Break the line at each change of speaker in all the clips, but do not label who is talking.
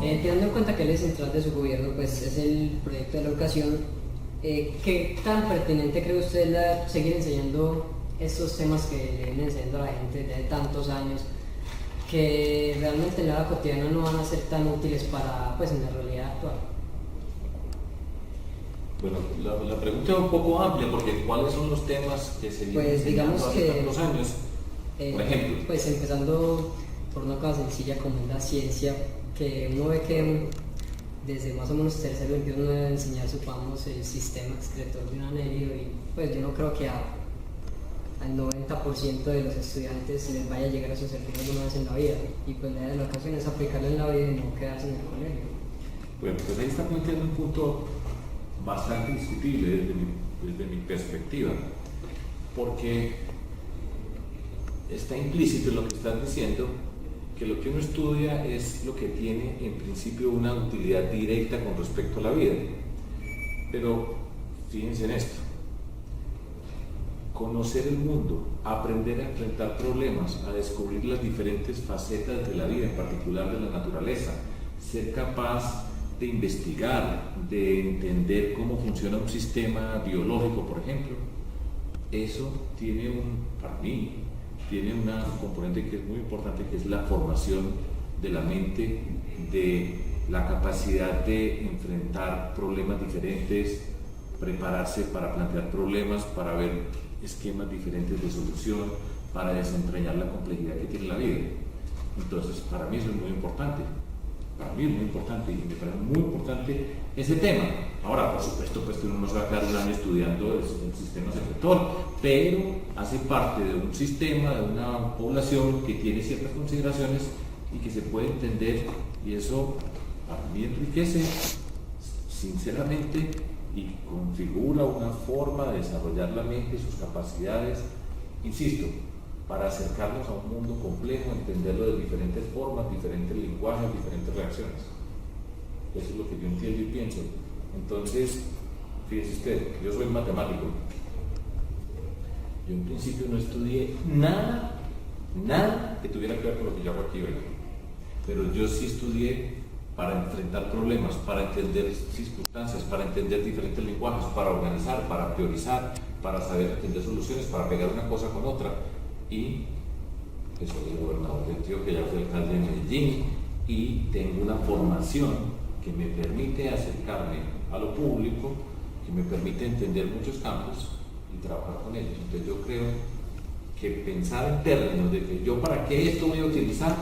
Teniendo en cuenta que el eje central de su gobierno pues, es el proyecto de la educación, ¿qué tan pertinente cree usted seguir enseñando estos temas que le vienen enseñando a la gente desde tantos años, que realmente en la vida cotidiana no van a ser tan útiles para, pues, en la realidad actual?
Bueno, la pregunta es un poco amplia, porque ¿cuáles son los temas que se vienen
Pues digamos
enseñando hace tantos años? Por ejemplo.
Pues empezando por una cosa sencilla como es la ciencia, que uno ve que desde más o menos tercero empiezan a enseñar, supongamos, el sistema excretor de un anello, y pues yo no creo que al 90% de los estudiantes les vaya a llegar a eso servir alguna vez en la vida, y pues la idea de la educación es aplicarlo en la vida y no quedarse en el colegio.
Bueno, pues ahí está planteando un punto bastante discutible desde mi perspectiva, porque está implícito en lo que estás diciendo que lo que uno estudia es lo que tiene en principio una utilidad directa con respecto a la vida. Pero fíjense en esto: conocer el mundo, aprender a enfrentar problemas, a descubrir las diferentes facetas de la vida, en particular de la naturaleza, ser capaz de investigar, de entender cómo funciona un sistema biológico, por ejemplo, eso tiene para mí, tiene un componente que es muy importante, que es la formación de la mente, de la capacidad de enfrentar problemas diferentes, prepararse para plantear problemas, para ver esquemas diferentes de solución, para desentrañar la complejidad que tiene la vida. Entonces, para mí eso es muy importante. Para mí es muy importante, y me parece muy importante ese tema. Ahora, por supuesto, pues que uno no se va a quedar un año estudiando el sistema secretor, pero hace parte de un sistema, de una población que tiene ciertas consideraciones y que se puede entender, y eso para mí enriquece sinceramente y configura una forma de desarrollar la mente, sus capacidades, insisto, para acercarnos a un mundo complejo, entenderlo de diferentes formas, diferentes lenguajes, diferentes reacciones. Eso es lo que yo entiendo y pienso. Entonces, fíjese usted, yo soy matemático. Yo en principio no estudié nada que tuviera que ver con lo que yo hago aquí hoy. Pero yo sí estudié para enfrentar problemas, para entender circunstancias, para entender diferentes lenguajes, para organizar, para priorizar, para saber entender soluciones, para pegar una cosa con otra. Y soy el gobernador de Antioquia, ya fui alcalde de Medellín, y tengo una formación que me permite acercarme a lo público, que me permite entender muchos campos y trabajar con ellos. Entonces yo creo que pensar en términos de que yo para qué esto voy a utilizar,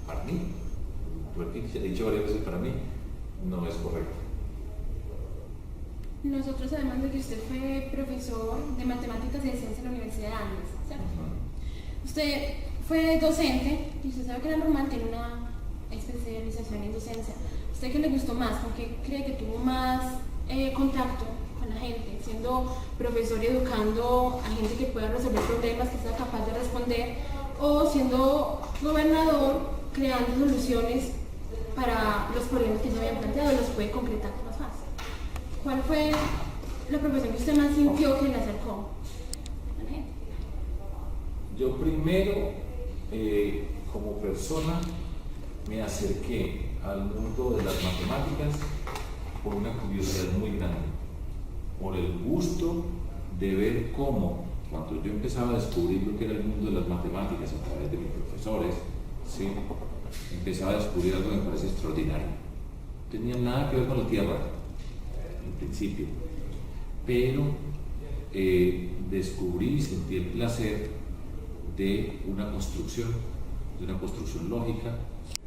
para mí, he dicho varias veces, para mí no es correcto.
Nosotros, además de que usted fue profesor de matemáticas y de ciencia en la Universidad de Andes, ¿cierto? Usted fue docente y usted sabe que la normal tiene una especialización en docencia. ¿Usted qué le gustó más? ¿Con qué cree que tuvo más contacto con la gente? Siendo profesor y educando a gente que pueda resolver problemas, que sea capaz de responder, o siendo gobernador creando soluciones para los problemas que se habían planteado y los puede concretar más fácil. ¿Cuál fue la profesión que usted más sintió que le acercó a la gente?
Yo primero, como persona, me acerqué al mundo de las matemáticas por una curiosidad muy grande, por el gusto de ver cómo, cuando yo empezaba a descubrir lo que era el mundo de las matemáticas a través de mis profesores, ¿sí?, empezaba a descubrir algo que me parece extraordinario. No tenía nada que ver con la Tierra, en principio, pero descubrí y sentí el placer de una construcción lógica,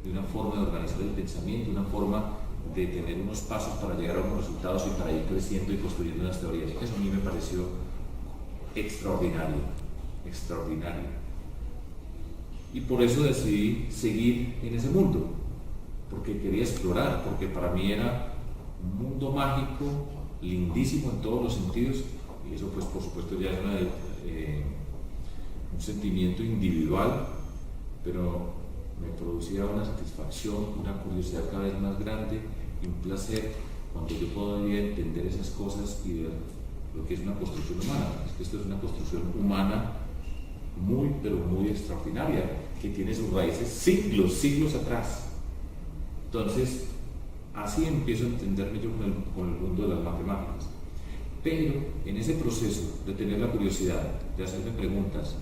de una forma de organizar el pensamiento, una forma de tener unos pasos para llegar a unos resultados y para ir creciendo y construyendo unas teorías. Eso a mí me pareció extraordinario. Y por eso decidí seguir en ese mundo, porque quería explorar, porque para mí era un mundo mágico, lindísimo en todos los sentidos, y eso pues por supuesto ya es un sentimiento individual, pero me producía una satisfacción, una curiosidad cada vez más grande y un placer cuando yo podía entender esas cosas y ver lo que es una construcción humana. Es que esto es una construcción humana muy, pero muy extraordinaria, que tiene sus raíces siglos atrás. Entonces, así empiezo a entenderme yo con el mundo de las matemáticas. Pero en ese proceso de tener la curiosidad, de hacerme preguntas,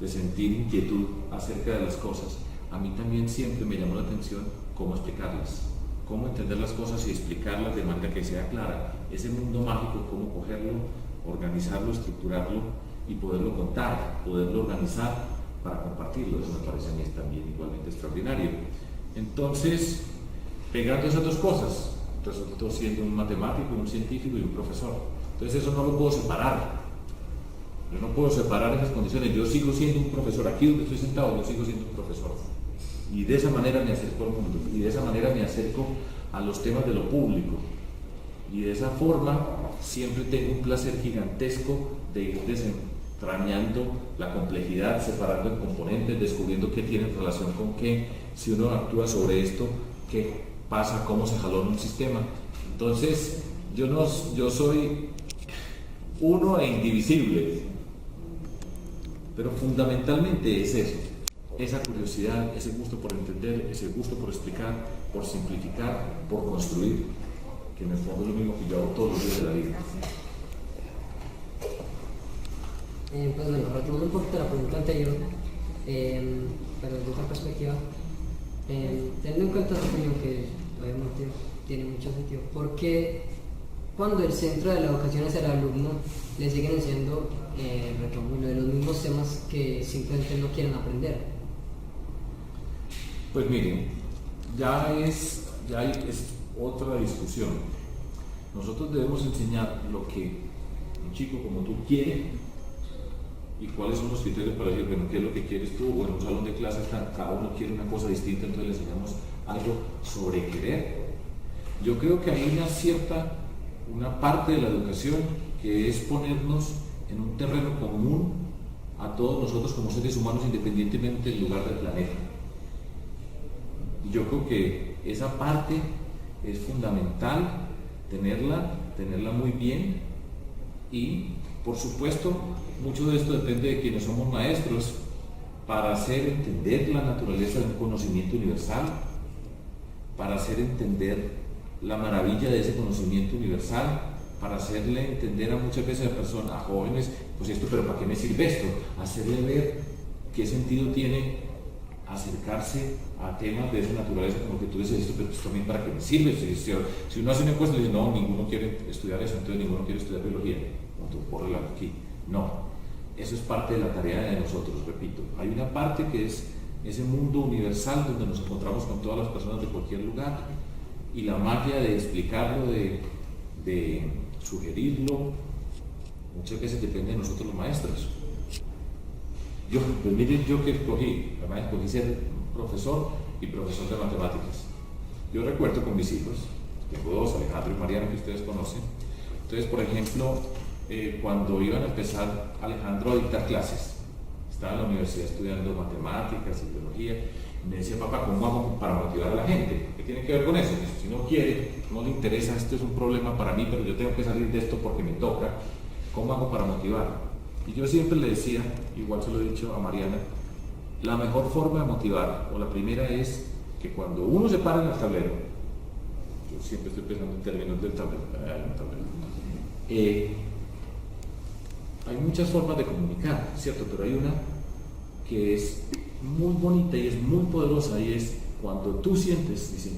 de sentir inquietud acerca de las cosas, a mí también siempre me llamó la atención cómo explicarlas, cómo entender las cosas y explicarlas de manera que sea clara. Ese mundo mágico, cómo cogerlo, organizarlo, estructurarlo y poderlo contar, poderlo organizar para compartirlo. Eso me parece a mí también igualmente extraordinario. Entonces, pegando esas dos cosas, resultó siendo un matemático, un científico y un profesor. Entonces eso no lo puedo separar. Yo no puedo separar esas condiciones. Yo sigo siendo un profesor. Aquí donde estoy sentado, yo sigo siendo un profesor. Y de esa manera me acerco al mundo. Y de esa manera me acerco a los temas de lo público. Y de esa forma siempre tengo un placer gigantesco de ir desentrañando la complejidad, separando en componentes, descubriendo qué tiene relación con qué, si uno actúa sobre esto, qué pasa, cómo se jalona un sistema. Entonces, yo soy uno e indivisible, pero fundamentalmente es eso, esa curiosidad, ese gusto por entender, ese gusto por explicar, por simplificar, por construir, que en el fondo es lo mismo que yo hago todos los días de la vida.
Pues bueno, retomando un poquito la pregunta anterior, pero desde otra perspectiva, teniendo en cuenta su opinión, que obviamente tiene mucho sentido, ¿por qué cuando el centro de la educación es el alumno le siguen enseñando uno de los mismos temas que simplemente no quieren aprender?
Pues miren, ya es otra discusión. Nosotros debemos enseñar lo que un chico como tú quiere y cuáles son los criterios para decir, bueno, qué es lo que quieres tú, o en un salón de clases cada uno quiere una cosa distinta, entonces le enseñamos algo sobre querer. Yo creo que hay una parte de la educación que es ponernos en un terreno común a todos nosotros como seres humanos independientemente del lugar del planeta. Y yo creo que esa parte es fundamental tenerla muy bien y, por supuesto, mucho de esto depende de quienes somos maestros para hacer entender la naturaleza de un conocimiento universal, para hacer entender la maravilla de ese conocimiento universal, para hacerle entender a muchas veces a jóvenes, pues esto, pero ¿para qué me sirve esto? Hacerle ver qué sentido tiene acercarse a temas de esa naturaleza, como que tú dices esto, pero pues también para qué me sirve. Si uno hace una encuesta y dice, no, ninguno quiere estudiar eso, entonces ninguno quiere estudiar biología, por relato aquí. No, eso es parte de la tarea de nosotros, repito. Hay una parte que es ese mundo universal donde nos encontramos con todas las personas de cualquier lugar, y la magia de explicarlo, de sugerirlo, muchas veces depende de nosotros los maestros. Pues miren, yo que escogí ser profesor y profesor de matemáticas. Yo recuerdo con mis hijos, tengo dos, Alejandro y Mariana, que ustedes conocen. Entonces, por ejemplo, cuando iban a empezar Alejandro a dictar clases, estaba en la universidad estudiando matemáticas y biología, me decía, papá, ¿cómo hago para motivar a la gente? ¿Qué tiene que ver con eso? Si no quiere, no le interesa, esto es un problema para mí, pero yo tengo que salir de esto porque me toca, ¿cómo hago para motivar? Y yo siempre le decía, igual se lo he dicho a Mariana, la mejor forma de motivar, o la primera es que cuando uno se para en el tablero, yo siempre estoy pensando en términos del tablero, hay muchas formas de comunicar, ¿cierto? Pero hay una que es muy bonita y es muy poderosa, y es cuando tú sientes, dice,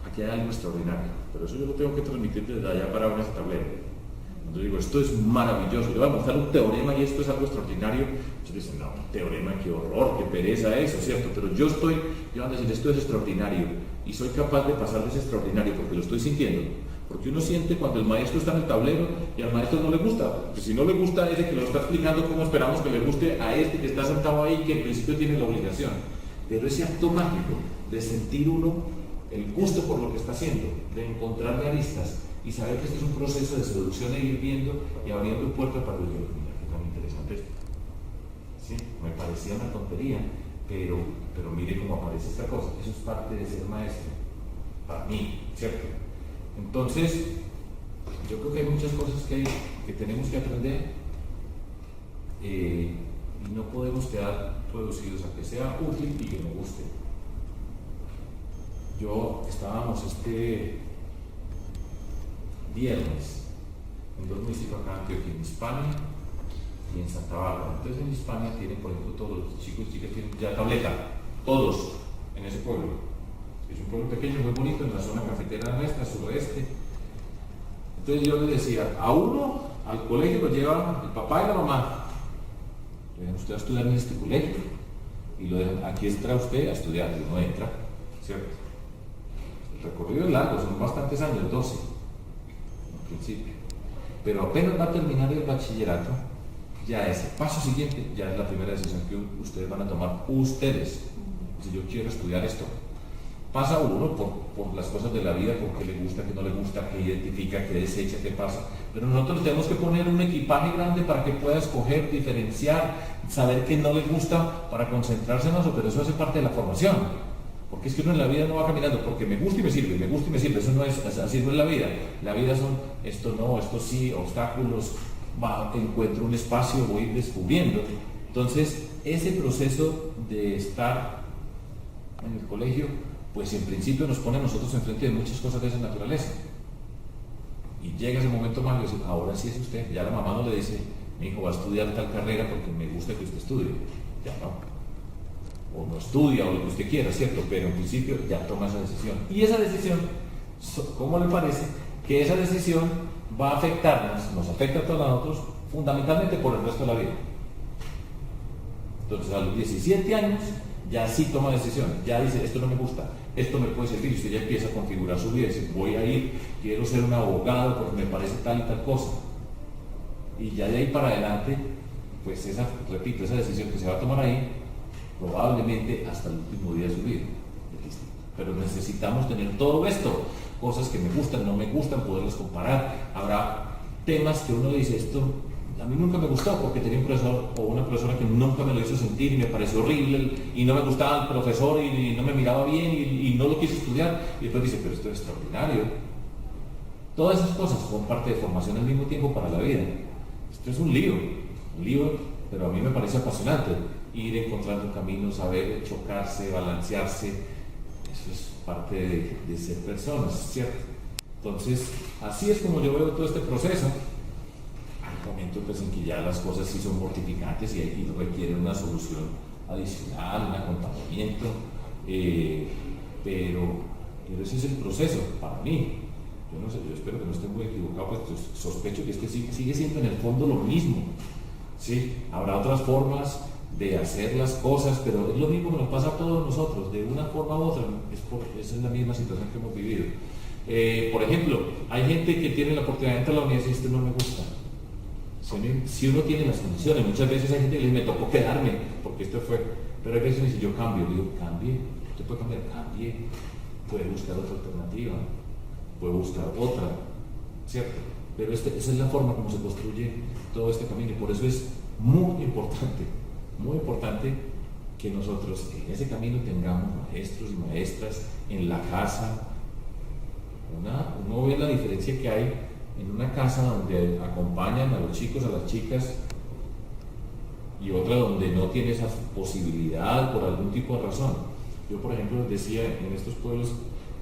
aquí hay algo extraordinario, pero eso yo lo tengo que transmitir desde allá para un tablero. Cuando digo, esto es maravilloso, le voy a mostrar un teorema y esto es algo extraordinario, ellos dicen, no, un teorema, qué horror, qué pereza eso, ¿cierto? Pero yo van a decir, esto es extraordinario, y soy capaz de pasar de ese extraordinario porque lo estoy sintiendo. Porque uno siente cuando el maestro está en el tablero y al maestro no le gusta, porque si no le gusta a ese que lo está explicando, ¿cómo esperamos que le guste a este que está sentado ahí, que en principio tiene la obligación? Pero ese acto mágico de sentir uno el gusto por lo que está haciendo, de encontrarle aristas y saber que este es un proceso de seducción e ir viendo y abriendo puertas para el diálogo. Mira, qué tan interesante esto. Sí, me parecía una tontería, pero mire cómo aparece esta cosa. Eso es parte de ser maestro, para mí, ¿cierto? Entonces, yo creo que hay muchas cosas que tenemos que aprender, y y no podemos quedar reducidos a que sea útil y que nos guste. Estábamos este viernes en dos municipios acá en Antioquia, en Hispania y en Santa Bárbara. Entonces en Hispania tienen, por ejemplo, todos los chicos y chicas tienen ya tableta, todos en ese pueblo. Es un pueblo pequeño, muy bonito, en la zona cafetera nuestra, suroeste. Entonces yo les decía, a uno al colegio lo lleva el papá y la mamá. Le dejan usted a estudiar en este colegio y lo dejan, aquí entra usted a estudiar, y no entra, ¿cierto? El recorrido es largo, son bastantes años, 12 en principio. Pero apenas va a terminar el bachillerato, ya ese paso siguiente, ya es la primera decisión que ustedes van a tomar, ustedes. Si yo quiero estudiar esto, pasa uno por las cosas de la vida, por qué le gusta, qué no le gusta, qué identifica, qué desecha, qué pasa. Pero nosotros tenemos que poner un equipaje grande para que pueda escoger, diferenciar, saber qué no le gusta para concentrarse en eso, pero eso hace parte de la formación. Porque es que uno en la vida no va caminando porque me gusta y me sirve, me gusta y me sirve. Eso no es, así no es la vida. La vida son esto no, esto sí, obstáculos, encuentro un espacio, voy descubriendo. Entonces, ese proceso de estar en el colegio, pues en principio nos pone a nosotros enfrente de muchas cosas de esa naturaleza. Y llega ese momento mágico y dice, ahora sí es usted. Ya la mamá no le dice, mi hijo va a estudiar tal carrera porque me gusta que usted estudie. Ya no. O no estudia o lo que usted quiera, ¿cierto? Pero en principio ya toma esa decisión. Y esa decisión, ¿cómo le parece? Que esa decisión va a afectarnos, nos afecta a todos nosotros, fundamentalmente por el resto de la vida. Entonces a los 17 años ya sí toma decisiones, ya dice, esto no me gusta, esto me puede servir, y usted ya empieza a configurar su vida, dice, voy a ir, quiero ser un abogado porque me parece tal y tal cosa. Y ya de ahí para adelante, pues esa decisión que se va a tomar ahí, probablemente hasta el último día de su vida. Pero necesitamos tener todo esto, cosas que me gustan, no me gustan, poderlas comparar. Habrá temas que uno dice, esto a mí nunca me gustó porque tenía un profesor o una profesora que nunca me lo hizo sentir y me pareció horrible y no me gustaba el profesor y no me miraba bien y no lo quise estudiar. Y después dice, pero esto es extraordinario. Todas esas cosas son parte de formación al mismo tiempo para la vida. Esto es un lío, pero a mí me parece apasionante. Ir encontrando caminos, saber chocarse, balancearse, eso es parte de ser personas, ¿cierto? Entonces, así es como yo veo todo este proceso. Hay momentos pues, en que ya las cosas sí son mortificantes y requieren una solución adicional, un acompañamiento, pero ese es el proceso para mí. Yo no sé, yo espero que no esté muy equivocado, pues sospecho que este sigue siendo en el fondo lo mismo, ¿sí? Habrá otras formas de hacer las cosas, pero es lo mismo que nos pasa a todos nosotros, de una forma u otra, esa es la misma situación que hemos vivido. Por ejemplo, hay gente que tiene la oportunidad de entrar a la universidad y esto no me gusta. Si uno tiene las condiciones, muchas veces hay gente que le dice, me tocó quedarme, porque esto fue, pero hay veces que dice, yo cambio, le digo, cambie, usted puede cambiar, cambie, puede buscar otra alternativa, puede buscar otra, ¿cierto? Pero esa es la forma como se construye todo este camino, y por eso es muy importante que nosotros en ese camino tengamos maestros y maestras en la casa. Uno ve la diferencia que hay en una casa donde acompañan a los chicos, a las chicas, y otra donde no tiene esa posibilidad por algún tipo de razón. Yo, por ejemplo, decía en estos pueblos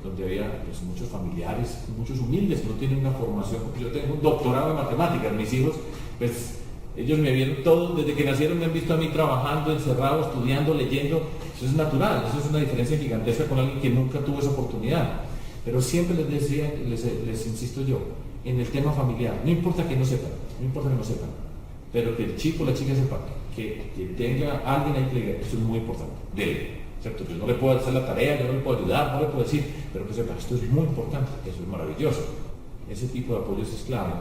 donde había pues, muchos familiares, muchos humildes, que no tienen una formación. Yo tengo un doctorado en matemáticas, mis hijos, pues ellos me vieron todos, desde que nacieron me han visto a mí trabajando, encerrado, estudiando, leyendo. Eso es natural, eso es una diferencia gigantesca con alguien que nunca tuvo esa oportunidad. Pero siempre les decía, les insisto yo, en el tema familiar, no importa que no sepan, pero que el chico o la chica sepa, que tenga alguien ahí que le diga, eso es muy importante, dele, ¿cierto? Yo no le puedo hacer la tarea, yo no le puedo ayudar, no le puedo decir, pero que sepa, esto es muy importante, eso es maravilloso. Ese tipo de apoyos es clave.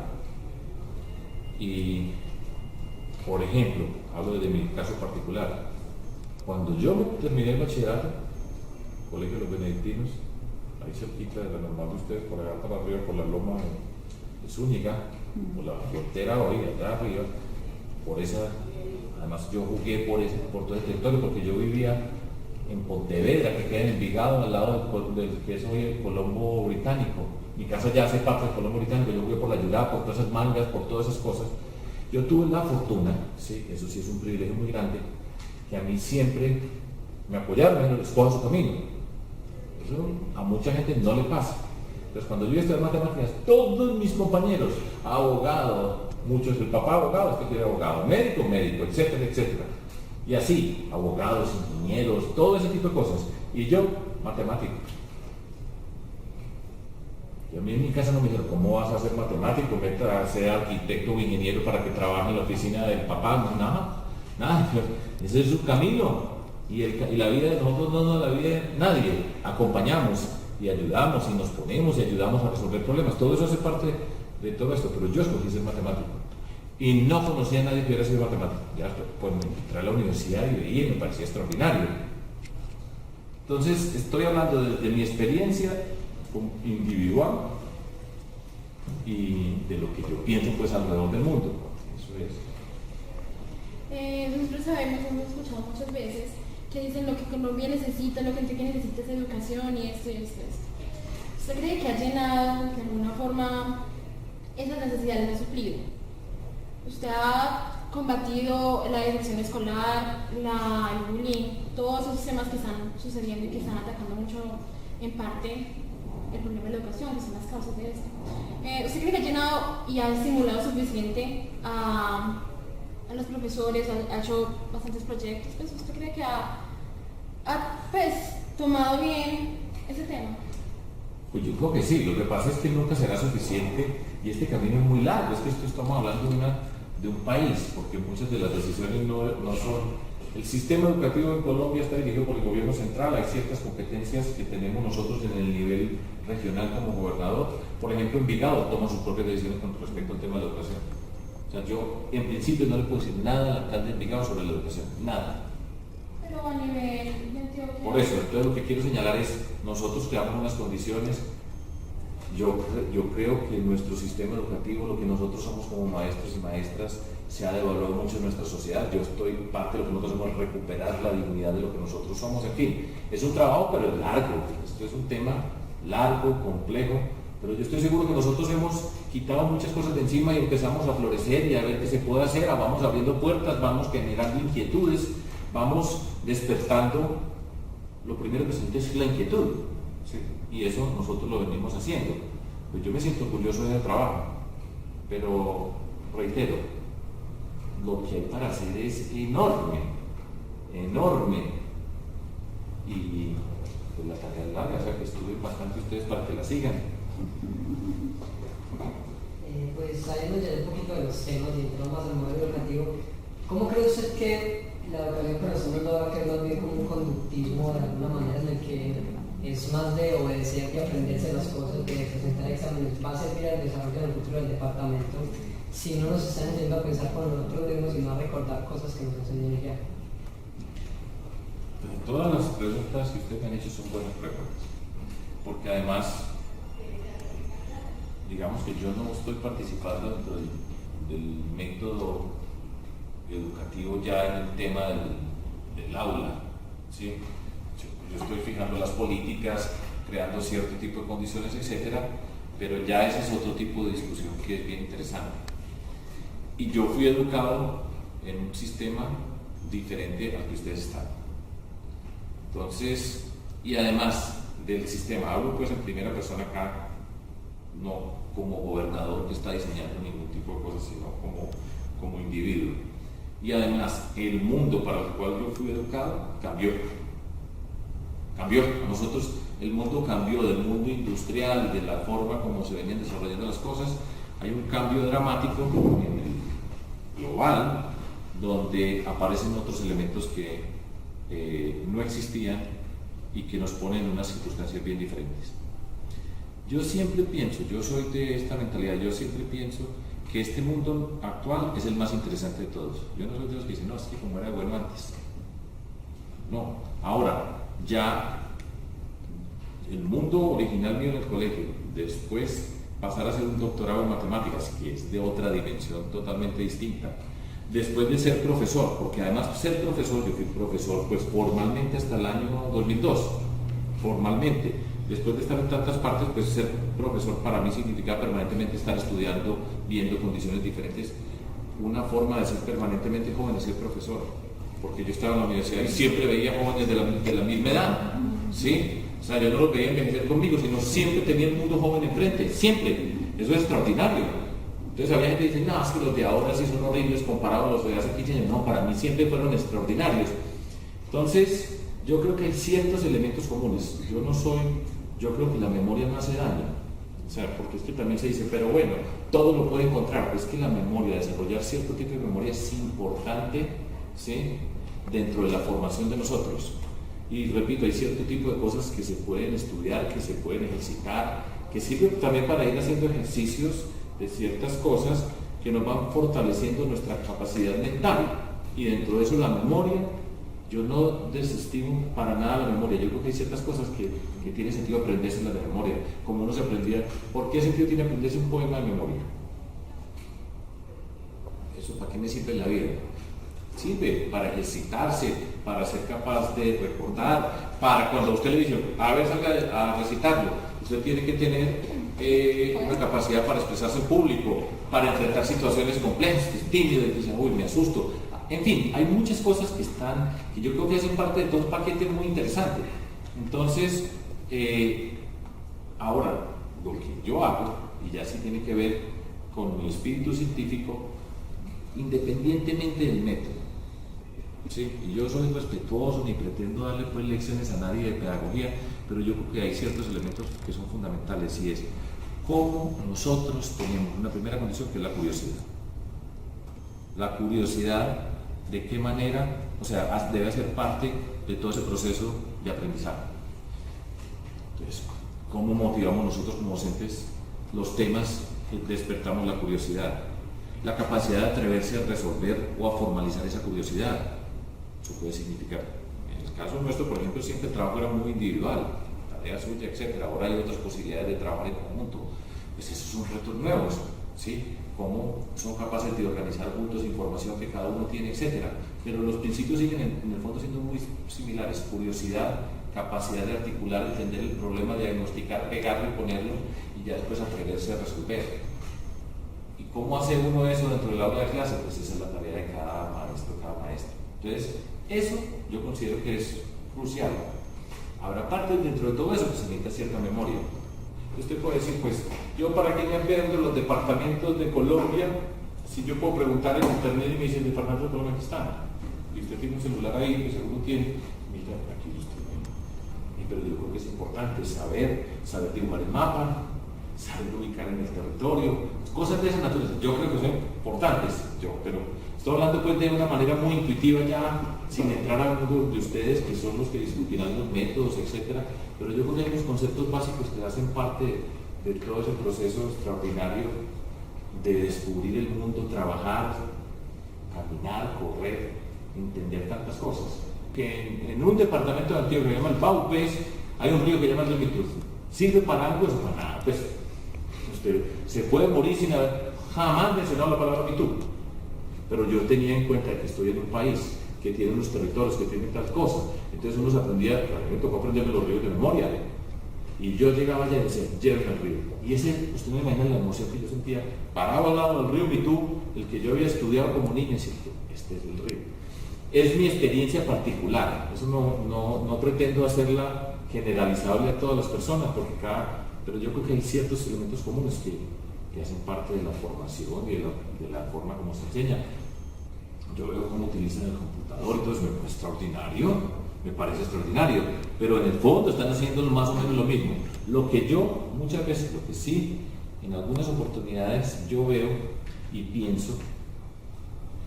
Y, por ejemplo, hablo de mi caso particular, cuando yo terminé el bachillerato, Colegio de los Benedictinos, ahí cerquita de la normal de ustedes, por allá para arriba, por la loma de Zúñiga, por la frontera hoy, allá arriba, por esa, además yo jugué por todo ese territorio, porque yo vivía en Pontevedra, que queda en Envigado, al lado del que es hoy el Colombo Británico. Mi casa ya hace parte del Colombo Británico, yo jugué por la Yurá, por todas esas mangas, por todas esas cosas. Yo tuve la fortuna, sí, eso sí es un privilegio muy grande, que a mí siempre me apoyaron en el escojo su camino. Eso a mucha gente no le pasa. Entonces cuando yo estudié matemáticas, todos mis compañeros, abogado, muchos, el papá abogado, este que era abogado, médico, médico, etcétera, etcétera. Y así, abogados, ingenieros, todo ese tipo de cosas. Y yo, matemático. Y a mí en mi casa no me dijeron, ¿cómo vas a ser matemático? Vete a ser arquitecto o ingeniero para que trabaje en la oficina del papá. No, nada. Ese es su camino. Y la vida de nosotros no, la vida de nadie. Acompañamos y ayudamos y nos ponemos y ayudamos a resolver problemas. Todo eso hace parte de todo esto, pero yo escogí ser matemático. Y no conocía a nadie que hubiera sido matemático. Ya pues me entré a la universidad y veía y me parecía extraordinario. Entonces estoy hablando de mi experiencia individual y de lo que yo pienso pues alrededor del mundo. Eso es.
Nosotros sabemos, hemos escuchado muchas veces que dicen lo que Colombia necesita, lo que Antioquia necesita es educación y esto. ¿Usted cree que ha llenado de alguna forma esas necesidades, ha suplido? Usted ha combatido la deserción escolar, el bullying, todos esos temas que están sucediendo y que están atacando mucho en parte el problema de la educación, que son las causas de esto. ¿Usted cree que ha llenado y ha estimulado suficiente a los profesores, ha hecho bastantes proyectos? Pues, ¿usted cree que ha pues, tomado bien ese tema?
Pues yo creo que sí, lo que pasa es que nunca será suficiente y este camino es muy largo, es que esto estamos hablando de un país, porque muchas de las decisiones no son... El sistema educativo en Colombia está dirigido por el gobierno central, hay ciertas competencias que tenemos nosotros en el nivel regional como gobernador. Por ejemplo, Envigado toma sus propias decisiones con respecto al tema de la educación. O sea, yo en principio no le puedo decir nada al alcalde de Envigado sobre la educación, nada.
Pero a nivel de Antioquia...
Por eso, entonces lo que quiero señalar es, nosotros creamos unas condiciones, yo creo que nuestro sistema educativo, lo que nosotros somos como maestros y maestras, se ha devaluado mucho en nuestra sociedad. Yo estoy, parte de lo que nosotros hacemos es recuperar la dignidad de lo que nosotros somos. En fin, es un trabajo, pero es largo. Esto es un tema largo, complejo, pero yo estoy seguro que nosotros hemos quitado muchas cosas de encima y empezamos a florecer y a ver qué se puede hacer, vamos abriendo puertas, vamos generando inquietudes, vamos despertando. Lo primero que se siente es la inquietud, ¿sí? Y eso nosotros lo venimos haciendo. Pues yo me siento orgulloso de ese trabajo, pero reitero, lo que hay para hacer es enorme, y pues la tarea es larga, o sea que estudien bastante ustedes para que la sigan.
Pues saliendo ya un poquito de los temas y entrando más al modelo educativo, ¿cómo cree usted que la educación para nosotros va a quedar más bien como un conductismo de alguna manera en el que es más de obedecer que aprenderse las cosas, de presentar exámenes, va a servir al desarrollo del futuro del departamento si no nos están enseñando a pensar por nosotros mismos y no a recordar cosas que nos enseñan ya?
Todas las preguntas que ustedes han hecho son buenas preguntas, porque además, digamos que yo no estoy participando dentro del método educativo ya en el tema del aula, ¿sí? Yo estoy fijando las políticas, creando cierto tipo de condiciones, etcétera, pero ya ese es otro tipo de discusión que es bien interesante. Y yo fui educado en un sistema diferente al que ustedes están. Entonces, y además del sistema, hablo pues en primera persona acá, no como gobernador que está diseñando ningún tipo de cosas, sino como individuo. Y además, el mundo para el cual yo fui educado cambió. A nosotros el mundo cambió, del mundo industrial, de la forma como se venían desarrollando las cosas. Hay un cambio dramático en el global, donde aparecen otros elementos que no existían y que nos ponen en unas circunstancias bien diferentes. Yo siempre pienso, yo soy de esta mentalidad, yo siempre pienso que este mundo actual es el más interesante de todos. Yo no soy de los que dicen, no, es que como era bueno antes. No, ahora, ya el mundo original mío en el colegio, después pasar a hacer un doctorado en matemáticas, que es de otra dimensión totalmente distinta, después de ser profesor, porque además ser profesor, yo fui profesor pues formalmente hasta el año 2002, formalmente. Después de estar en tantas partes, pues ser profesor para mí significa permanentemente estar estudiando, viendo condiciones diferentes. una forma de ser permanentemente joven es ser profesor, porque yo estaba en la universidad y siempre veía jóvenes de la misma edad, ¿sí? O sea, yo no los veía envejecer conmigo, sino siempre tenía el mundo joven enfrente, siempre. Eso es extraordinario. Entonces había gente que dice, no, es que los de ahora sí son horribles comparados a los de hace 15 años. No, para mí siempre fueron extraordinarios. Entonces, yo creo que hay ciertos elementos comunes. Yo creo que la memoria no hace daño. O sea, porque es que también se dice, pero bueno, todo lo puede encontrar. Pero es que la memoria, desarrollar cierto tipo de memoria es importante, ¿sí?, dentro de la formación de nosotros. Y repito, hay cierto tipo de cosas que se pueden estudiar, que se pueden ejercitar, que sirven también para ir haciendo ejercicios de ciertas cosas que nos van fortaleciendo nuestra capacidad mental. Y dentro de eso la memoria, yo no desestimo para nada la memoria. Yo creo que hay ciertas cosas que tiene sentido aprenderse en la memoria, como uno se aprendía. ¿Por qué sentido tiene aprenderse un poema de memoria? ¿Eso para qué me sirve en la vida? Sirve para ejercitarse, para ser capaz de recordar, para cuando usted le dice, a ver, salga a recitarlo, usted tiene que tener una capacidad para expresarse en público, para enfrentar situaciones complejas, que es tímido, y dice, uy, me asusto. En fin, hay muchas cosas que yo creo que hacen parte de todo un paquete muy interesante. Entonces, ahora, lo que yo hago, y ya sí tiene que ver con mi espíritu científico, independientemente del método, ¿sí? Y yo soy respetuoso, ni pretendo darle pues lecciones a nadie de pedagogía, pero yo creo que hay ciertos elementos que son fundamentales, y es cómo nosotros tenemos una primera condición, que es la curiosidad. La curiosidad, de qué manera, o sea, debe ser parte de todo ese proceso de aprendizaje. Entonces, ¿cómo motivamos nosotros como docentes los temas que despertamos la curiosidad? La capacidad de atreverse a resolver o a formalizar esa curiosidad. Eso puede significar, en el caso nuestro, por ejemplo, siempre el trabajo era muy individual, tarea suya, etc. Ahora hay otras posibilidades de trabajar en conjunto. Pues esos son retos nuevos, ¿sí? Cómo son capaces de organizar puntos de información que cada uno tiene, etc. Pero los principios siguen en el fondo siendo muy similares: curiosidad, capacidad de articular, entender el problema, diagnosticar, pegarlo y ponerlo, y ya después atreverse a resolver. ¿Y cómo hace uno eso dentro del aula de clase? Pues esa es la tarea de cada maestro, cada maestra. Entonces, eso yo considero que es crucial. Habrá partes dentro de todo eso que se necesita cierta memoria. Usted puede decir, pues, yo para qué me aprendo los departamentos de Colombia, si yo puedo preguntar en internet y me dice el departamento de Colombia que están. Y usted tiene un celular ahí, que seguro tiene, mira, aquí los tiene. Pero yo creo que es importante saber dibujar el mapa, saber ubicar en el territorio, cosas de esa naturaleza. Yo creo que son importantes, pero estoy hablando pues de una manera muy intuitiva ya, sin entrar a uno de ustedes que son los que discutirán los métodos, etcétera. Pero yo creo que hay unos conceptos básicos que hacen parte de todo ese proceso extraordinario de descubrir el mundo, trabajar, caminar, correr, entender tantas cosas. Que en un departamento de Antioquia que se llama el Baupés, hay un río que se llama el río Mitur. ¿Sirve para algo? Eso para nada. Pues usted se puede morir sin haber jamás mencionado la palabra Mitur. Pero yo tenía en cuenta que estoy en un país que tiene unos territorios, que tiene tal cosa. Entonces uno se aprendía, a mí me tocó aprenderme los ríos de memoria. Y yo llegaba allá y decía, llévenme al río. Y usted me imagina la emoción que yo sentía, parado al lado del río Mitur, el que yo había estudiado como niño, y decía, este es el río. Es mi experiencia particular, eso no pretendo hacerla generalizable a todas las personas, pero yo creo que hay ciertos elementos comunes que hacen parte de la formación y de la forma como se enseña. Yo veo cómo utilizan el computador y todo eso, me parece extraordinario, pero en el fondo están haciendo más o menos lo mismo. Lo que yo, muchas veces, lo que sí, en algunas oportunidades yo veo y pienso,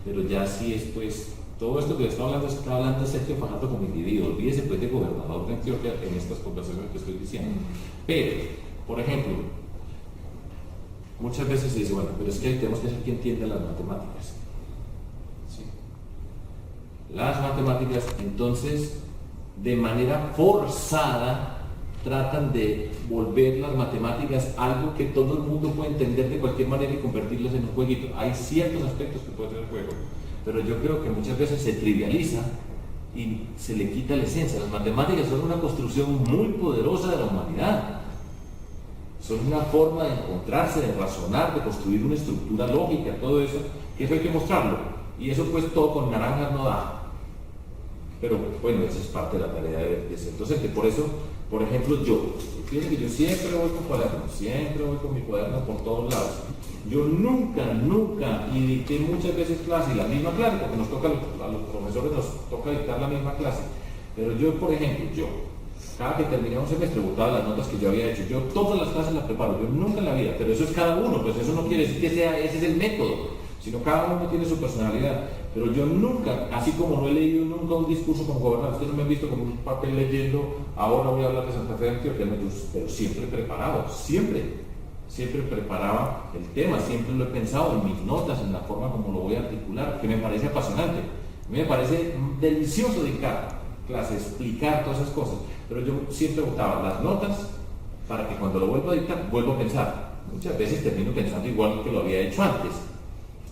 pero ya sí es pues, todo esto que está hablando Sergio Fajardo como individuo, olvídese pues de gobernador de Antioquia en estas conversaciones que estoy diciendo. Pero, por ejemplo, muchas veces se dice, bueno, pero es que tenemos que ser quien entienda las matemáticas. ¿Sí? Las matemáticas, entonces, de manera forzada, tratan de volver las matemáticas algo que todo el mundo puede entender de cualquier manera y convertirlas en un jueguito. Hay ciertos aspectos que puede tener juego, pero yo creo que muchas veces se trivializa y se le quita la esencia. Las matemáticas son una construcción muy poderosa de la humanidad. son una forma de encontrarse, de razonar, de construir una estructura lógica, todo eso, que eso hay que mostrarlo. Y eso pues todo con naranjas no da. Pero bueno, esa es parte de la tarea de ser docente. Por eso, por ejemplo, fíjense que yo siempre voy con cuadernos, siempre voy con mi cuaderno por todos lados. Yo nunca, y dicté muchas veces clase, y la misma clase, porque nos toca, a los profesores nos toca dictar la misma clase. Pero yo, por ejemplo, cada que terminé un semestre botaba las notas que yo había hecho. Yo todas las clases las preparo, yo nunca en la vida, pero eso es cada uno, pues eso no quiere decir que ese es el método, sino cada uno tiene su personalidad. Pero yo nunca, así como no he leído nunca un discurso como gobernador, ustedes no me han visto con un papel leyendo, ahora voy a hablar de Santa Fe de Antioquia, pero siempre preparado, siempre preparaba el tema, siempre lo he pensado en mis notas, en la forma como lo voy a articular, que me parece apasionante, me parece delicioso dictar clases, explicar todas esas cosas, pero yo siempre botaba las notas para que cuando lo vuelvo a dictar, vuelvo a pensar. Muchas veces termino pensando igual que lo había hecho antes,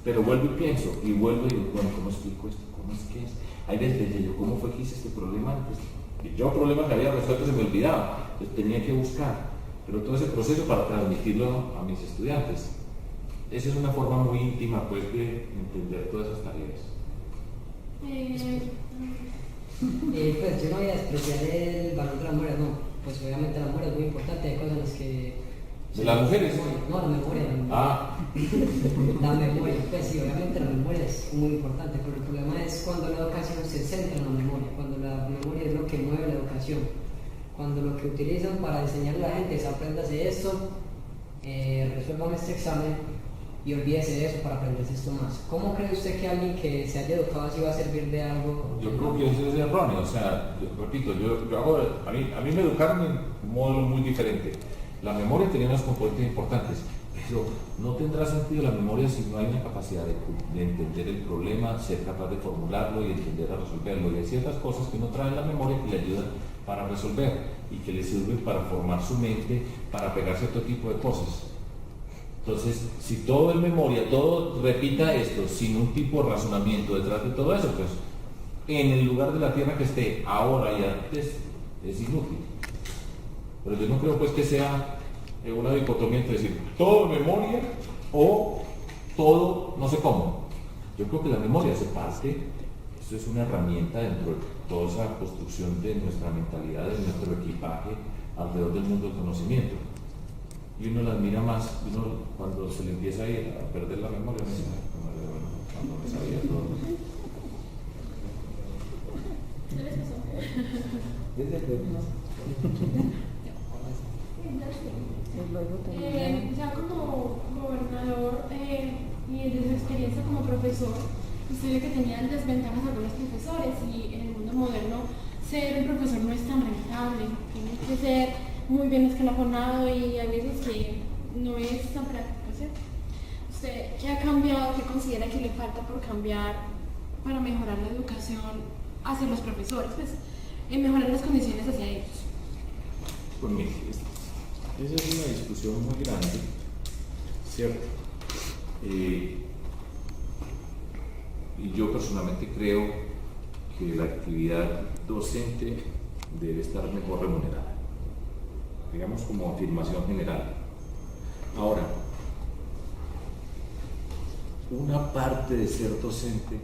pero vuelvo y pienso, y vuelvo y digo, bueno, ¿cómo explico esto? ¿Cómo es que es? Hay veces que yo, ¿cómo fue que hice este problema antes? Y yo problemas que había resuelto se me olvidaba, entonces tenía que buscar, pero todo ese proceso para transmitirlo a mis estudiantes. Esa es una forma muy íntima, pues, de entender todas esas tareas.
Pues yo no voy a despreciar el valor de la memoria, no, pues obviamente la memoria es muy importante, hay cosas en las que...
¿De las mujeres?
No, la memoria. La memoria, pues sí, obviamente la memoria es muy importante, pero el problema es cuando la educación se centra en la memoria, cuando la memoria es lo que mueve la educación, cuando lo que utilizan para enseñarle a la gente es apréndase esto, resuelvan este examen y olvídese de eso para aprenderse esto más. ¿Cómo cree usted que alguien que se haya educado así va a servir de algo?
Yo creo que eso es erróneo, o sea, repito, a mí me educaron en un modelo muy diferente. La memoria tenía unos componentes importantes, pero no tendrá sentido la memoria si no hay una capacidad de entender el problema, ser capaz de formularlo y entender a resolverlo. Y hay ciertas cosas que uno trae en la memoria que le ayudan para resolver y que le sirven para formar su mente, para pegarse a otro tipo de cosas. Entonces, si todo es memoria, todo repita esto, sin un tipo de razonamiento detrás de todo eso, pues en el lugar de la tierra que esté ahora y antes es inútil. Pero yo no creo pues que sea una dicotomía entre decir todo memoria o todo no sé cómo. Yo creo que la memoria hace parte, eso es una herramienta dentro de toda esa construcción de nuestra mentalidad, de nuestro equipaje alrededor del mundo del conocimiento. Y uno la admira más, cuando se le empieza a ir a perder la memoria, cuando me sabía todo.
¿Qué les pasó? Ya como gobernador y desde su experiencia como profesor, usted ve que tenían desventajas algunos profesores y en el mundo moderno ser un profesor no es tan rentable, tiene que ser muy bien escalafonado y hay veces que no es tan práctico, ¿cierto? ¿Usted qué ha cambiado, qué considera que le falta por cambiar para mejorar la educación hacia los profesores, pues en mejorar las condiciones hacia ellos?
Pues mire, esa es una discusión muy grande, ¿cierto? Y yo personalmente creo que la actividad docente debe estar mejor remunerada, digamos como afirmación general. Ahora, una parte de ser docente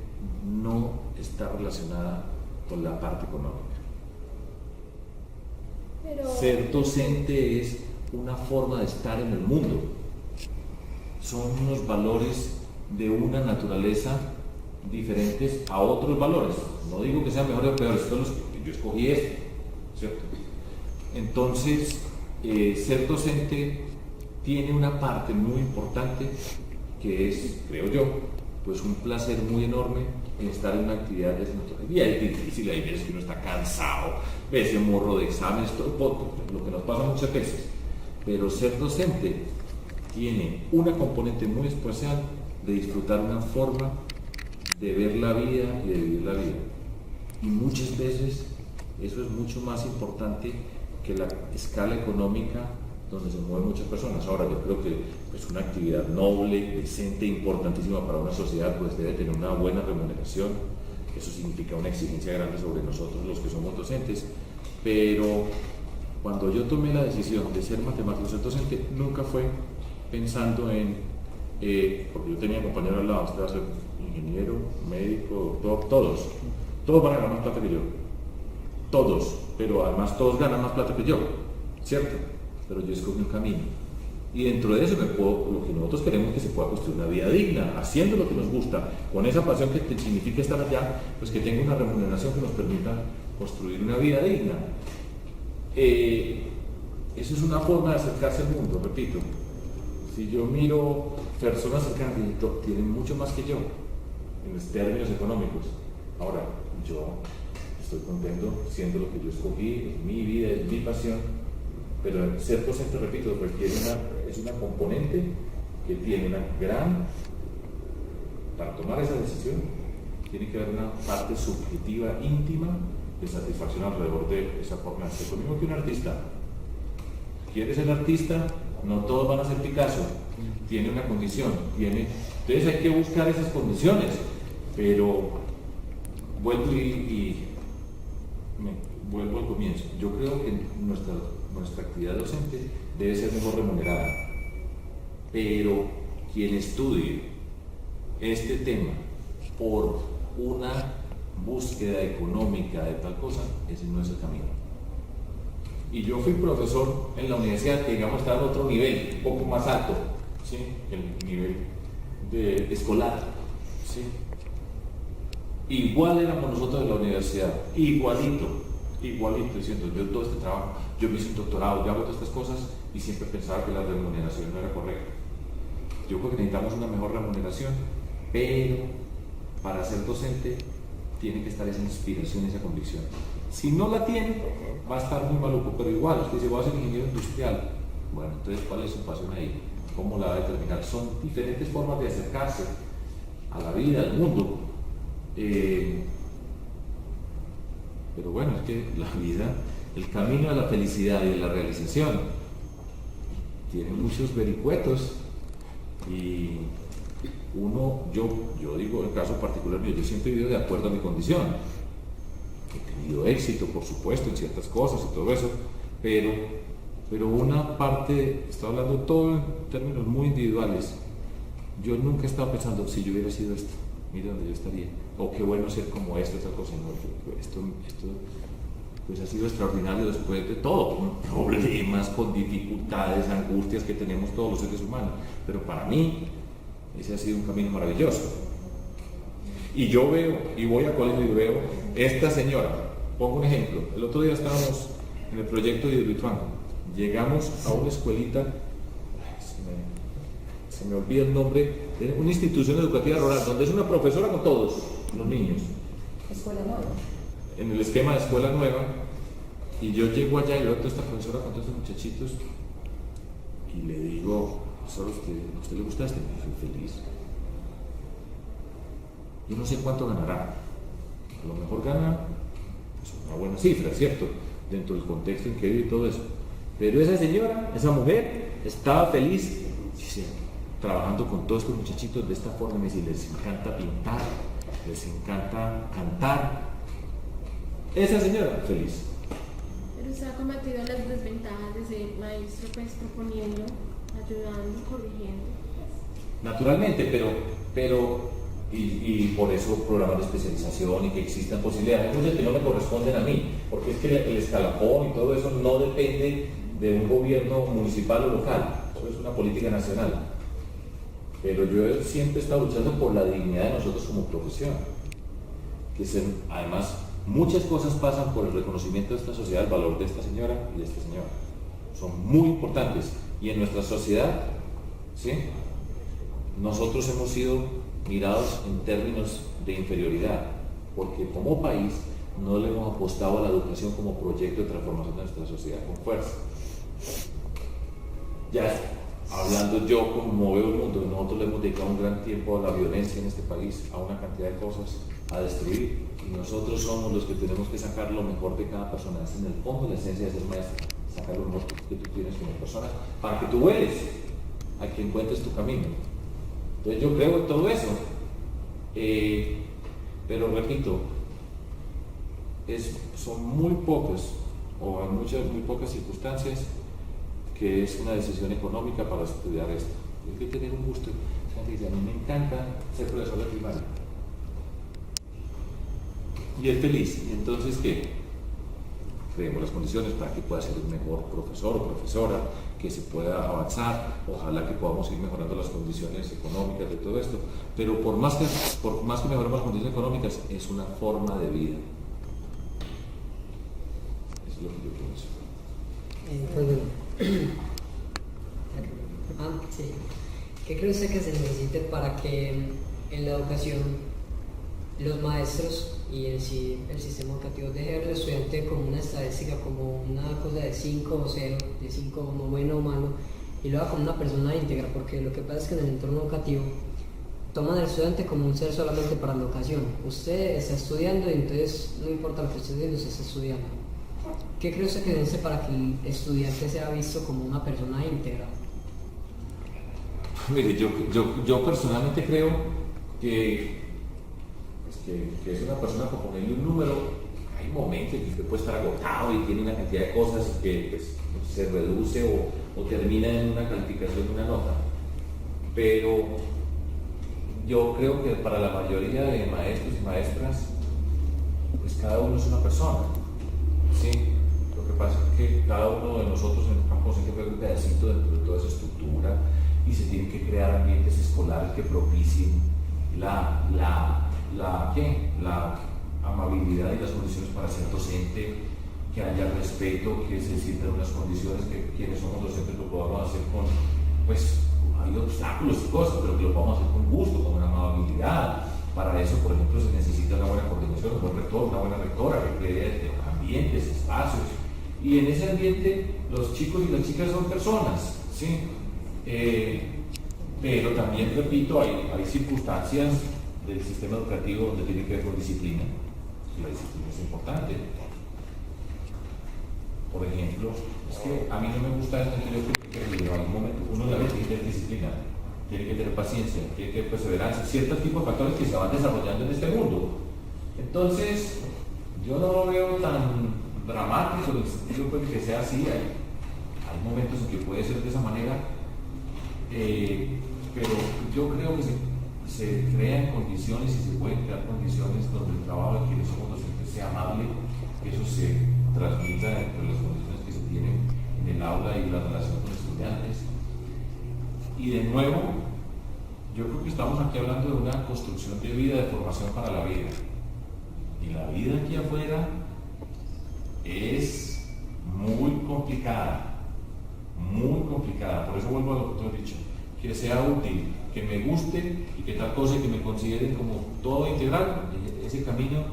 no está relacionada con la parte económica. Ser docente es una forma de estar en el mundo. Son unos valores de una naturaleza diferentes a otros valores. No digo que sean mejores o peores, yo escogí este, ¿cierto? Entonces, ser docente tiene una parte muy importante que es, creo yo, pues un placer muy enorme en estar en una actividad de esa naturaleza. Y es difícil, hay veces que uno está cansado, ese morro de exámenes, todo lo que nos pasa muchas veces. Pero ser docente tiene una componente muy especial de disfrutar una forma de ver la vida y de vivir la vida. Y muchas veces eso es mucho más importante que la escala económica donde se mueven muchas personas. Ahora, yo creo que pues, una actividad noble, decente, importantísima para una sociedad, pues debe tener una buena remuneración. Eso significa una exigencia grande sobre nosotros los que somos docentes, pero cuando yo tomé la decisión de ser matemático, ser docente, nunca fue pensando en, porque yo tenía compañeros al lado, usted va a ser ingeniero, médico, doctor, todos van a ganar más plata que yo, todos, pero además todos ganan más plata que yo, ¿cierto? Pero yo escogí un camino. Y dentro de eso lo que nosotros queremos es que se pueda construir una vida digna, haciendo lo que nos gusta, con esa pasión que significa estar allá, pues que tenga una remuneración que nos permita construir una vida digna. Eso es una forma de acercarse al mundo, repito. Si yo miro personas cercanas que tienen mucho más que yo, en los términos económicos, ahora yo estoy contento siendo lo que yo escogí, es mi vida, es mi pasión, pero ser docente, repito, es una componente que tiene una gran, para tomar esa decisión, tiene que haber una parte subjetiva, íntima, de satisfacción alrededor de esa forma de ser. Lo mismo que un artista. ¿Quieres ser artista? No todos van a ser Picasso. Tiene una condición. Entonces hay que buscar esas condiciones. Pero vuelvo vuelvo al comienzo. Yo creo que nuestra actividad docente debe ser mejor remunerada. Pero quien estudie este tema por una búsqueda económica de tal cosa, ese no es el camino. Y yo fui profesor en la universidad que, digamos, está en otro nivel, un poco más alto, ¿sí? El nivel escolar, ¿sí? Igual éramos nosotros en la universidad, igualito, diciendo, yo todo este trabajo, yo me hice un doctorado, yo hago todas estas cosas, y siempre pensaba que la remuneración no era correcta. Yo creo que necesitamos una mejor remuneración, pero para ser docente tiene que estar esa inspiración, esa convicción. Si no la tiene, va a estar muy maluco, pero igual, usted dice, voy a ser ingeniero industrial. Bueno, entonces, ¿cuál es su pasión ahí? ¿Cómo la va a determinar? Son diferentes formas de acercarse a la vida, al mundo. Pero bueno, es que la vida, el camino a la felicidad y a la realización, tiene muchos vericuetos. Y yo digo, en el caso particular mío, yo siempre he vivido de acuerdo a mi condición. He tenido éxito, por supuesto, en ciertas cosas y todo eso, pero una parte, estoy hablando todo en términos muy individuales. Yo nunca he estado pensando, si yo hubiera sido esto, mira dónde yo estaría, o qué bueno ser como esto, otra cosa. No, esto pues ha sido extraordinario después de todo, con problemas, con dificultades, angustias que tenemos todos los seres humanos, pero para mí ese ha sido un camino maravilloso. Y yo veo, y voy a colegio y veo, esta señora, pongo un ejemplo, el otro día estábamos en el proyecto de Hidroituango, llegamos a una escuelita, se me olvida el nombre, de una institución educativa rural, donde es una profesora con todos los niños.
Escuela nueva.
En el esquema de escuela nueva, y yo llego allá y veo a toda esta profesora con todos estos muchachitos, y le digo, ¿a usted le gusta este? Y soy feliz. Yo no sé cuánto ganará. A lo mejor gana pues, una buena cifra, ¿cierto? Dentro del contexto en que vive y todo eso. Pero esa señora, esa mujer, estaba feliz, dice, trabajando con todos estos muchachitos de esta forma. Me dice, les encanta pintar, les encanta cantar. Esa señora, feliz.
Pero usted ha combatido las desventajas de ser maestro, pues proponiendo, ayudando, corrigiendo.
Naturalmente, pero y por eso programas de especialización y que existan posibilidades. Hay muchas que no me corresponden a mí, porque es que el escalafón y todo eso no depende de un gobierno municipal o local, eso es una política nacional. Pero yo siempre he estado luchando por la dignidad de nosotros como profesión, además muchas cosas pasan por el reconocimiento de esta sociedad, el valor de esta señora y de este señor. Son muy importantes. Y en nuestra sociedad, ¿sí?, nosotros hemos sido mirados en términos de inferioridad, porque como país no le hemos apostado a la educación como proyecto de transformación de nuestra sociedad con fuerza. Ya hablando yo como veo el mundo, nosotros le hemos dedicado un gran tiempo a la violencia en este país, a una cantidad de cosas, a destruir, y nosotros somos los que tenemos que sacar lo mejor de cada persona. Es en el fondo la esencia de ser maestro, sacar lo mejor que tú tienes como persona, para que tú vueles a que encuentres tu camino. Entonces yo creo en todo eso, pero repito, son muy pocos o en muy pocas circunstancias, que es una decisión económica para estudiar esto. Hay que tener un gusto. Gente dice, a mí me encanta ser profesor de primaria. Y es feliz. ¿Y entonces qué? Creemos las condiciones para que pueda ser un mejor profesor o profesora, que se pueda avanzar, ojalá que podamos ir mejorando las condiciones económicas de todo esto, pero por más que mejoremos las condiciones económicas, es una forma de vida. Eso es lo que yo pienso.
Sí. ¿Qué cree usted que se necesite para que en la educación los maestros y en sí el sistema educativo deje al estudiante como una estadística, como una cosa de 5 o 0, de 5 como bueno o malo, y lo haga como una persona íntegra? Porque lo que pasa es que en el entorno educativo toman al estudiante como un ser solamente para la educación. Usted está estudiando y entonces no importa lo que usted esté usted está estudiando. ¿Qué cree usted que necesite para que el estudiante sea visto como una persona íntegra?
Mire, yo personalmente creo que es una persona como ponerle un número. Hay momentos en que usted puede estar agotado y tiene una cantidad de cosas y que pues, se reduce o termina en una calificación de una nota. Pero yo creo que para la mayoría de maestros y maestras, pues cada uno es una persona. ¿Sí? Lo que pasa es que cada uno de nosotros en que ver un pedacito dentro de toda esa estructura y se tienen que crear ambientes escolares que propicien la amabilidad y las condiciones para ser docente, que haya respeto, que se sientan unas condiciones que quienes somos docentes lo podamos hacer con, pues hay obstáculos y cosas, pero que lo podamos hacer con gusto, con una amabilidad. Para eso, por ejemplo, se necesita una buena coordinación, un buen rector, una buena rectora que cree ambientes, espacios, y en ese ambiente los chicos y las chicas son personas, ¿sí? Pero también, repito, hay circunstancias del sistema educativo donde tiene que ver con disciplina, y la disciplina es importante. Por ejemplo, es que a mí no me gusta esto, que en algún momento uno tiene que tener disciplina, tiene que tener paciencia, tiene que tener perseverancia, ciertos tipos de factores que se van desarrollando en este mundo. Entonces, yo no lo veo tan dramático en el sentido pues, que sea así. Hay momentos en que puede ser de esa manera, pero yo creo que se crean condiciones y se pueden crear condiciones donde el trabajo de quienes somos docentes sea amable, que eso se transmita entre las condiciones que se tienen en el aula y la relación con los estudiantes. Y de nuevo, yo creo que estamos aquí hablando de una construcción de vida, de formación para la vida. Y la vida aquí afuera es muy complicada, por eso vuelvo a lo que tú has dicho, que sea útil, que me guste y que tal cosa y que me consideren como todo integral. Ese camino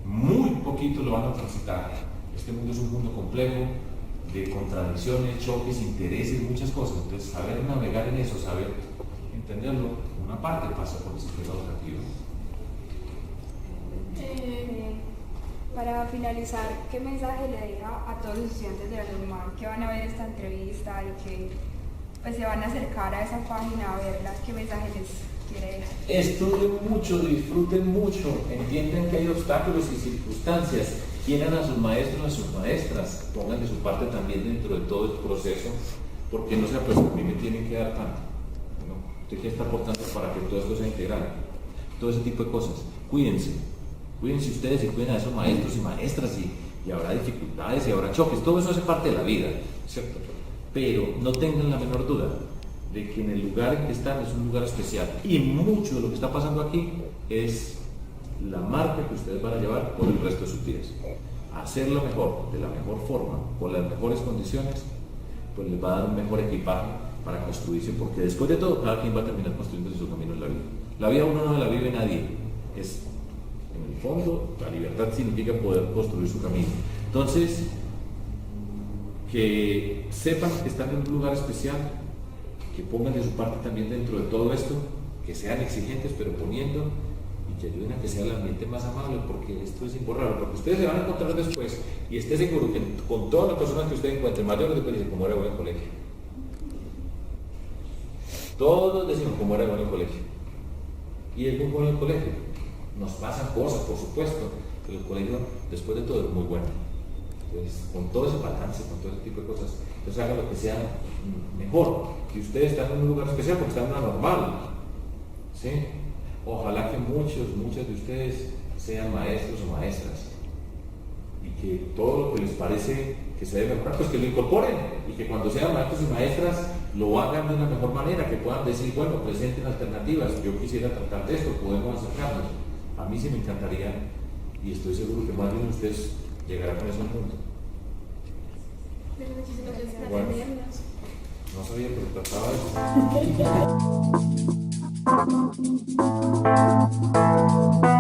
muy poquito lo van a transitar. Este mundo es un mundo complejo de contradicciones, choques, intereses, muchas cosas. Entonces saber navegar en eso, saber entenderlo, una parte pasa por el sistema educativo.
Para finalizar, ¿qué mensaje le deja a todos los estudiantes de la normal que van a ver esta entrevista y que pues, se van a acercar a esa página a verla? ¿Qué mensaje les quiere dejar?
Estudien mucho, disfruten mucho, entiendan que hay obstáculos y circunstancias, quieran a sus maestros, a sus maestras, pongan de su parte también dentro de todo el proceso, porque no sea pues a mí me tienen que dar tanto, ¿no? Usted qué está aportando para que todo esto sea integral, todo ese tipo de cosas. Cuídense ustedes y cuiden a esos maestros y maestras y habrá dificultades y habrá choques, todo eso hace parte de la vida, ¿cierto? Pero no tengan la menor duda de que en el lugar en que están es un lugar especial y mucho de lo que está pasando aquí es la marca que ustedes van a llevar por el resto de sus días. Hacerlo mejor, de la mejor forma, con las mejores condiciones, pues les va a dar un mejor equipaje para construirse, porque después de todo cada quien va a terminar construyendo su camino en la vida. La vida uno no la vive nadie, es en el fondo la libertad significa poder construir su camino. Entonces, que sepan que están en un lugar especial, que pongan de su parte también dentro de todo esto, que sean exigentes pero poniendo, y que ayuden a que sea el ambiente más amable, porque esto es imborrable, porque ustedes se van a encontrar después y esté seguro que con todas las personas que ustedes encuentren, mayores después dicen cómo era bueno el colegio. Todos decimos cómo era bueno el colegio. Y es muy bueno el colegio. Nos pasan cosas, por supuesto, pero el colegio después de todo es muy bueno. Entonces, con todo ese balance, con todo ese tipo de cosas, entonces hagan lo que sea mejor. Que ustedes están en un lugar especial porque están en una normal, ¿sí? Ojalá que muchos de ustedes sean maestros o maestras y que todo lo que les parece que se debe mejorar, pues que lo incorporen y que cuando sean maestros y maestras lo hagan de una mejor manera, que puedan decir, bueno, presenten alternativas, yo quisiera tratar de esto, podemos acercarnos. A mí sí me encantaría y estoy seguro que más de uno de ustedes llegará con eso al mundo. Bueno, no sabía, pero trataba de eso.